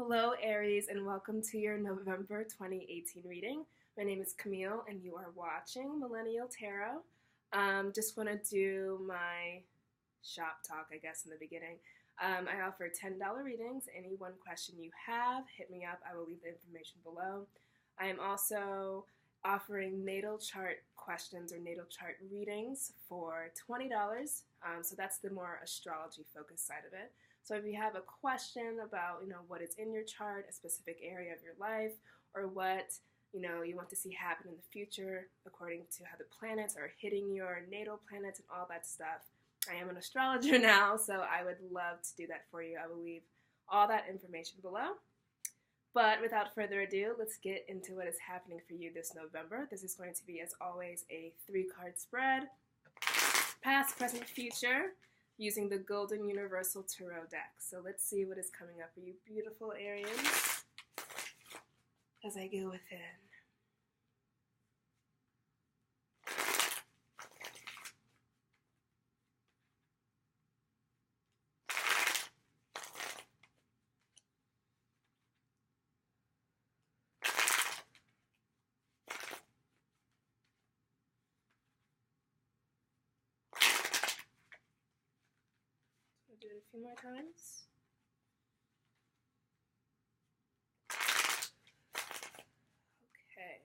Hello, Aries, and welcome to your November 2018 reading. My name is Camille, and you are watching Millennial Tarot. Just want to do my shop talk, I guess, in the beginning. I offer $10 readings. Any one question you have, hit me up. I will leave the information below. I am also offering natal chart questions or natal chart readings for $20. So that's the more astrology focused side of it. So if you have a question about, what is in your chart, a specific area of your life, or what, you want to see happen in the future according to how the planets are hitting your natal planets and all that stuff, I am an astrologer now, so I would love to do that for you. I will leave all that information below. But without further ado, let's get into what is happening for you this November. This is going to be, as always, a 3-card spread, past, present, future, using the Golden Universal Tarot deck. So let's see what is coming up for you, beautiful Aries, as I go within. Do it a few more times. Okay.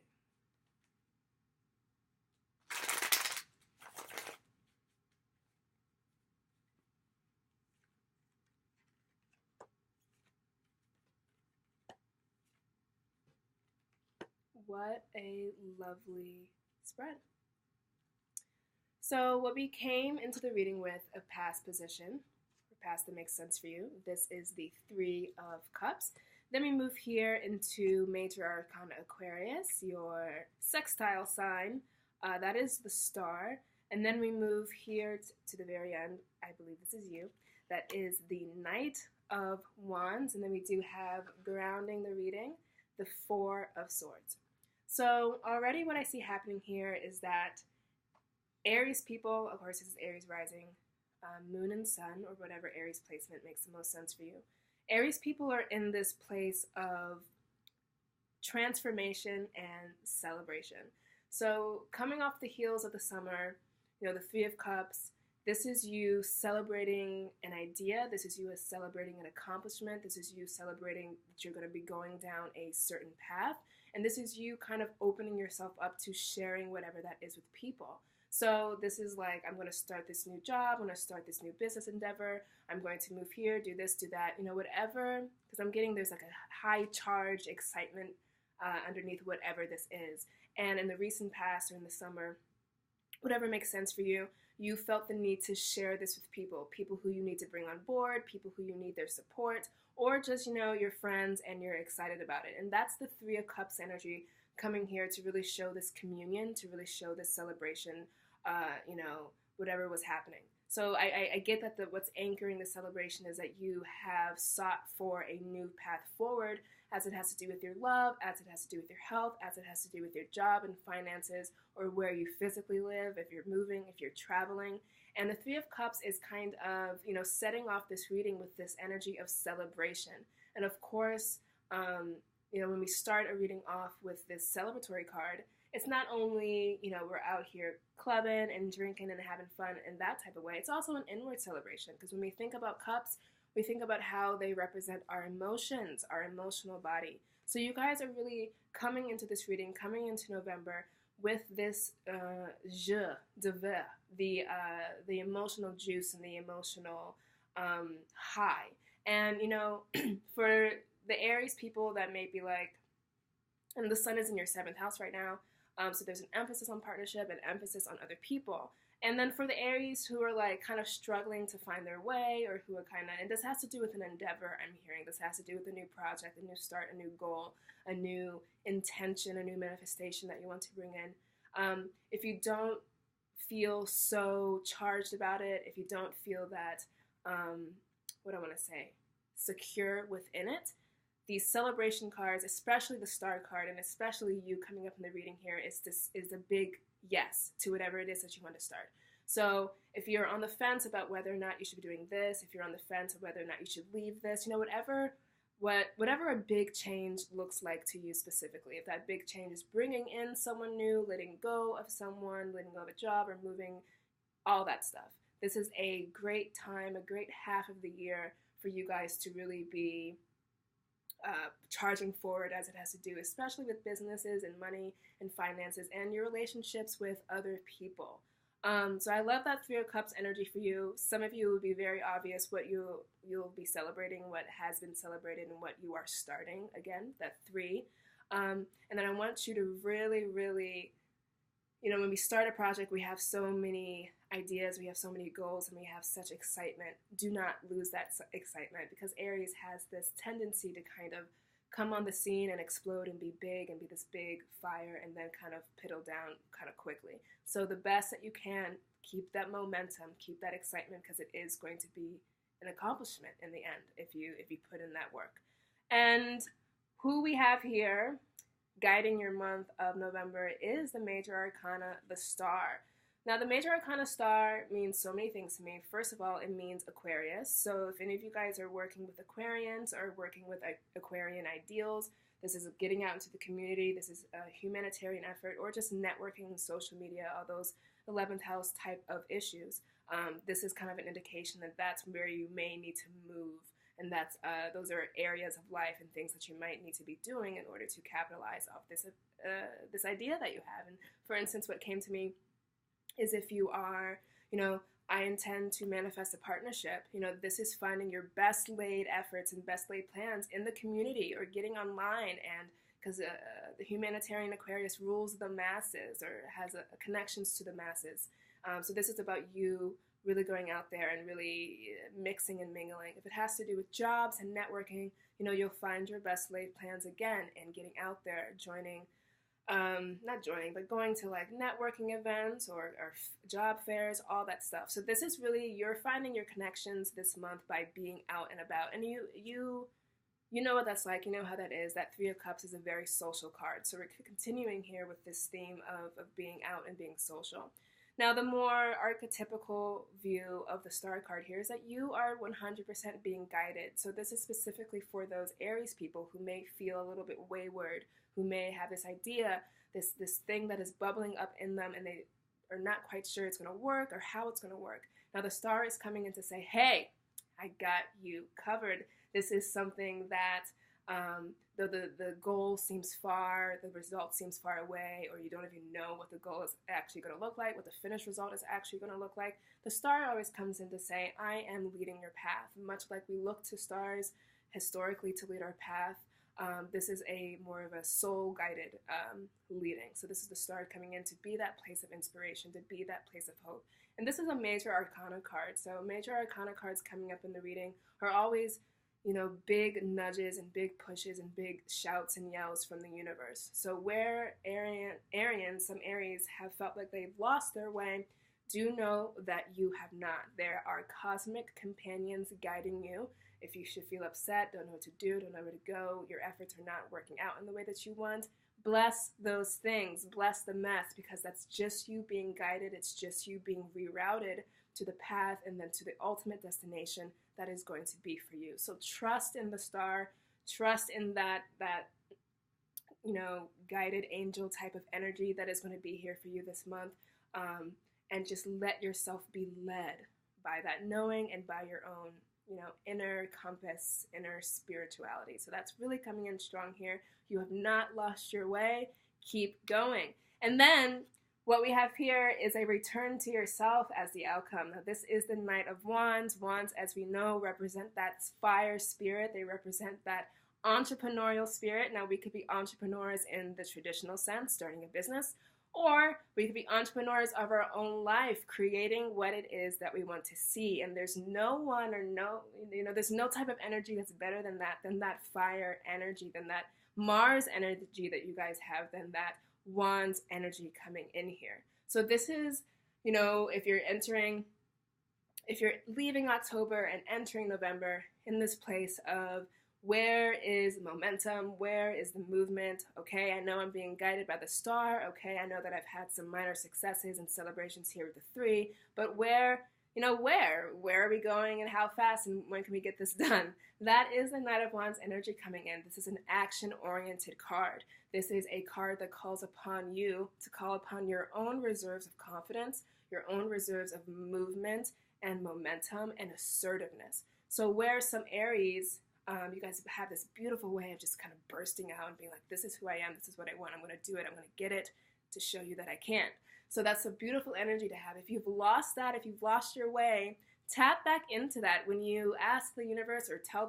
What a lovely spread. So what we came into the reading with, a past position, past that makes sense for you. This is the 3 of Cups. Then we move here into Major Arcana Aquarius, your sextile sign. That is the Star. And then we move here to the very end. I believe this is you. That is the Knight of Wands. And then we do have, grounding the reading, the 4 of Swords. So already what I see happening here is that Aries people, of course this is Aries rising, Moon and Sun, or whatever Aries placement makes the most sense for you. Aries people are in this place of transformation and celebration. So coming off the heels of the summer, the 3 of Cups, this is you celebrating an idea. This is you celebrating an accomplishment. This is you celebrating that you're going to be going down a certain path. And this is you kind of opening yourself up to sharing whatever that is with people. So this is like, I'm going to start this new job, I'm going to start this new business endeavor, I'm going to move here, do this, do that, whatever, because I'm getting there's like a high charge excitement underneath whatever this is. And in the recent past or in the summer, whatever makes sense for you, you felt the need to share this with people who you need to bring on board, people who you need their support, or just, your friends and you're excited about it. And that's the 3 of Cups energy coming here to really show this communion, to really show this celebration, whatever was happening. So I get that what's anchoring the celebration is that you have sought for a new path forward, as it has to do with your love, as it has to do with your health, as it has to do with your job and finances, or where you physically live, if you're moving, if you're traveling. And the 3 of Cups is kind of, setting off this reading with this energy of celebration. And of course, when we start a reading off with this celebratory card, it's not only, we're out here clubbing and drinking and having fun in that type of way. It's also an inward celebration, because when we think about cups, we think about how they represent our emotions, our emotional body. So you guys are really coming into this reading, coming into November with this jeu de vivre, the emotional juice and the emotional high. And, for the Aries people that may be like, and the Sun is in your 7th house right now, so there's an emphasis on partnership and emphasis on other people. And then for the Aries who are like kind of struggling to find their way, or who are kind of, and this has to do with an endeavor, I'm hearing, this has to do with a new project, a new start, a new goal, a new intention, a new manifestation that you want to bring in. If you don't feel so charged about it, if you don't feel that, secure within it, these celebration cards, especially the Star card, and especially you coming up in the reading here, is a big yes to whatever it is that you want to start. So if you're on the fence about whether or not you should be doing this, if you're on the fence of whether or not you should leave this, whatever whatever a big change looks like to you specifically. If that big change is bringing in someone new, letting go of someone, letting go of a job, or moving, all that stuff. This is a great time, a great half of the year for you guys to really be charging forward as it has to do, especially with businesses and money and finances and your relationships with other people. So I love that Three of Cups energy for you. Some of you will be very obvious what you'll be celebrating, what has been celebrated, and what you are starting. Again, that three. And then I want you to really, really, when we start a project, we have so many ideas, we have so many goals, and we have such excitement. Do not lose that excitement, because Aries has this tendency to kind of come on the scene and explode and be big and be this big fire, and then kind of piddle down kind of quickly. So the best that you can, keep that momentum, keep that excitement, because it is going to be an accomplishment in the end if you put in that work. And who we have here guiding your month of November is the Major Arcana, the Star. Now, the Major Arcana Star means so many things to me. First of all, it means Aquarius. So if any of you guys are working with Aquarians or working with Aquarian ideals, this is getting out into the community, this is a humanitarian effort, or just networking on social media, all those 11th house type of issues. This is kind of an indication that that's where you may need to move. And that's those are areas of life and things that you might need to be doing in order to capitalize off this idea that you have. And for instance, what came to me is if you are, I intend to manifest a partnership. This is finding your best laid efforts and best laid plans in the community, or getting online, and because the humanitarian Aquarius rules the masses, or has connections to the masses. So this is about you really going out there and really mixing and mingling. If it has to do with jobs and networking, you'll find your best laid plans again, and getting out there, going to like networking events or job fairs, all that stuff. So this is really, you're finding your connections this month by being out and about. And you know what that's like. You know how that is. That Three of Cups is a very social card. So we're continuing here with this theme of being out and being social. Now, the more archetypical view of the Star card here is that you are 100% being guided. So this is specifically for those Aries people who may feel a little bit wayward, who may have this idea, this thing that is bubbling up in them, and they are not quite sure it's going to work or how it's going to work. Now, the Star is coming in to say, hey, I got you covered. This is something that the goal seems far, the result seems far away, or you don't even know what the goal is actually going to look like, what the finished result is actually going to look like. The Star always comes in to say, I am leading your path. Much like we look to stars historically to lead our path, this is more of a soul-guided leading. So this is the Star coming in to be that place of inspiration, to be that place of hope. And this is a Major Arcana card. So Major Arcana cards coming up in the reading are always, big nudges and big pushes and big shouts and yells from the universe. So where some Aries have felt like they've lost their way, do know that you have not. There are cosmic companions guiding you. If you should feel upset, don't know what to do, don't know where to go, your efforts are not working out in the way that you want, bless those things, bless the mess, because that's just you being guided. It's just you being rerouted to the path and then to the ultimate destination that is going to be for you. So trust in the Star, trust in that guided angel type of energy that is going to be here for you this month, and just let yourself be led by that knowing and by your own inner compass, inner spirituality. So that's really coming in strong here. You have not lost your way. Keep going. And then what we have here is a return to yourself as the outcome. Now, this is the Knight of Wands. Wands, as we know, represent that fire spirit. They represent that entrepreneurial spirit. Now, we could be entrepreneurs in the traditional sense, starting a business, or we could be entrepreneurs of our own life, creating what it is that we want to see. And there's no one there's no type of energy that's better than that fire energy, than that Mars energy that you guys have, than that Wands energy coming in here. So this is, if you're leaving October and entering November in this place of, where is momentum? Where is the movement? Okay, I know I'm being guided by the Star. Okay, I know that I've had some minor successes and celebrations here with the 3, but where where are we going and how fast and when can we get this done? That is the Knight of Wands energy coming in. This is an action-oriented card. This is a card that calls upon you to call upon your own reserves of confidence, your own reserves of movement and momentum and assertiveness. So where some Aries, you guys have this beautiful way of just kind of bursting out and being like, this is who I am, this is what I want, I'm going to do it, I'm going to get it to show you that I can. So that's a beautiful energy to have. If you've lost that, if you've lost your way, tap back into that when you ask the universe or tell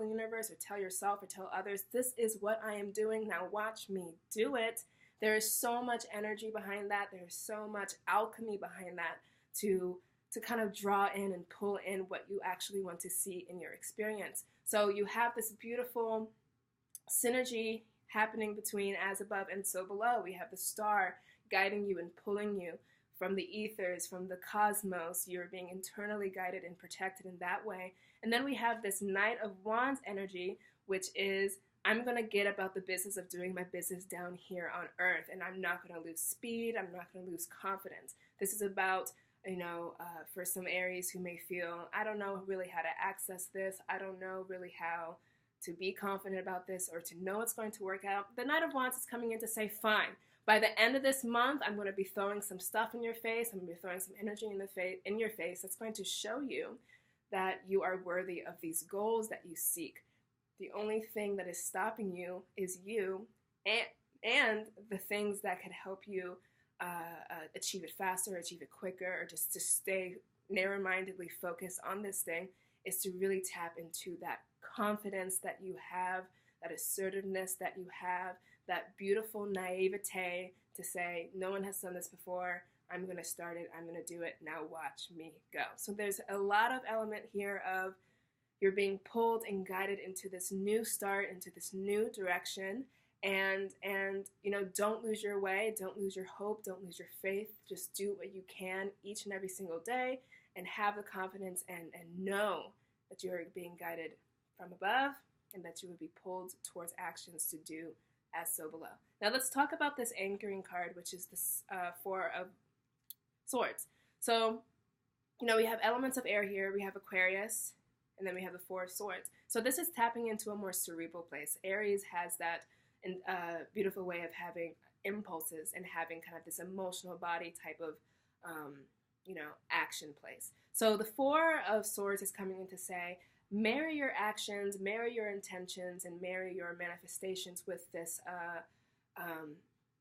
yourself or tell others, this is what I am doing, now watch me do it. There is so much energy behind that. There's so much alchemy behind that to kind of draw in and pull in what you actually want to see in your experience. So you have this beautiful synergy happening between as above and so below. We have the star guiding you and pulling you from the ethers, from the cosmos. You're being internally guided and protected in that way. And then we have this Knight of Wands energy, which is, I'm going to get about the business of doing my business down here on earth, and I'm not going to lose speed, I'm not going to lose confidence. This is about, for some Aries who may feel, I don't know really how to access this, I don't know really how to be confident about this or to know it's going to work out. The Knight of Wands is coming in to say, fine, by the end of this month, I'm going to be throwing some stuff in your face, I'm going to be throwing some energy in your face that's going to show you that you are worthy of these goals that you seek. The only thing that is stopping you is you and the things that could help you achieve it faster, achieve it quicker, or just to stay narrow-mindedly focused on this thing is to really tap into that confidence that you have, that assertiveness that you have, that beautiful naivete to say, no one has done this before, I'm going to start it, I'm going to do it, now watch me go. So there's a lot of element here of you're being pulled and guided into this new start, into this new direction, and don't lose your way, don't lose your hope, don't lose your faith. Just do what you can each and every single day and have the confidence and know that you're being guided from above and that you would be pulled towards actions to do as so below. Now let's talk about this anchoring card, which is this Four of Swords. So, we have elements of air here. We have Aquarius, and then we have the Four of Swords. So this is tapping into a more cerebral place. Aries has that beautiful way of having impulses and having kind of this emotional body type of, action place. So the Four of Swords is coming in to say, marry your actions, marry your intentions, and marry your manifestations with this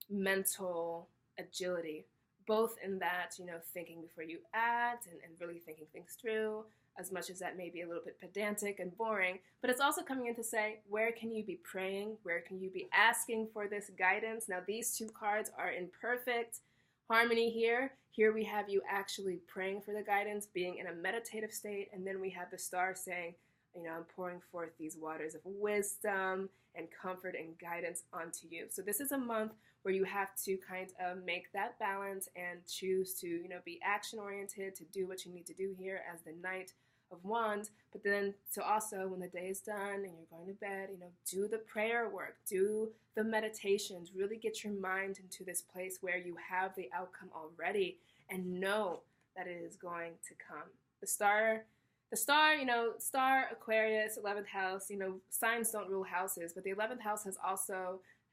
mental agility, both in that, thinking before you act and really thinking things through, as much as that may be a little bit pedantic and boring, but it's also coming in to say, where can you be praying? Where can you be asking for this guidance? Now, these two cards are in perfect harmony here. Here we have you actually praying for the guidance, being in a meditative state, and then we have the star saying, I'm pouring forth these waters of wisdom and comfort and guidance onto you. So this is a month where you have to kind of make that balance and choose to, be action-oriented, to do what you need to do here as the Knight of Wands, but then to also, when the day is done and you're going to bed, do the prayer work, do the meditations, really get your mind into this place where you have the outcome already and know that it is going to come. The star, star, Aquarius, 11th house, signs don't rule houses, but the 11th house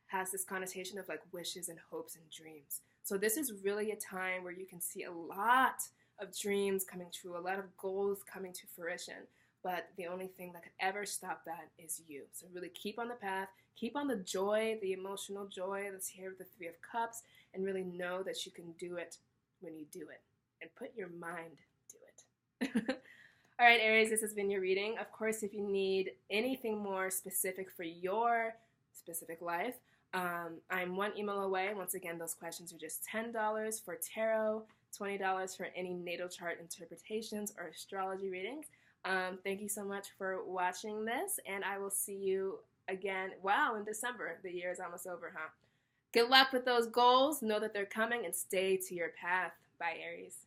has this connotation of like wishes and hopes and dreams. So this is really a time where you can see a lot of dreams coming true, a lot of goals coming to fruition, but the only thing that could ever stop that is you. So really keep on the path, keep on the joy, the emotional joy that's here with the Three of Cups, and really know that you can do it when you do it, and put your mind to it. All right, Aries, this has been your reading. Of course, if you need anything more specific for your specific life, I'm one email away. Once again, those questions are just $10 for tarot, $20 for any natal chart interpretations or astrology readings. Thank you so much for watching this, and I will see you again, in December. The year is almost over, huh? Good luck with those goals. Know that they're coming, and stay to your path. Bye, Aries.